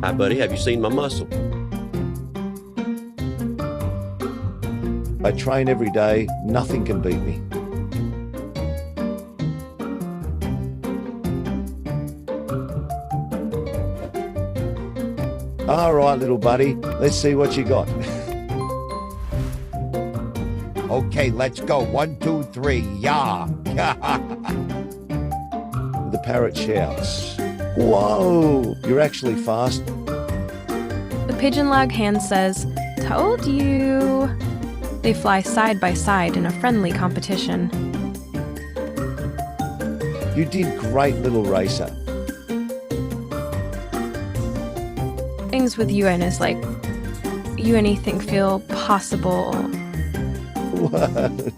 Hi, buddy. Have you seen my muscle? I train every day. Nothing can beat me. All right, little buddy. Let's see what you got. Okay, let's go. 1, 2, 3. Yeah. The parrot shouts. Whoa, you're actually fast. The pigeon lag hand says, "Told you." They fly side by side in a friendly competition. You did great, little racer. Things with UN is like, you anything feel possible. What?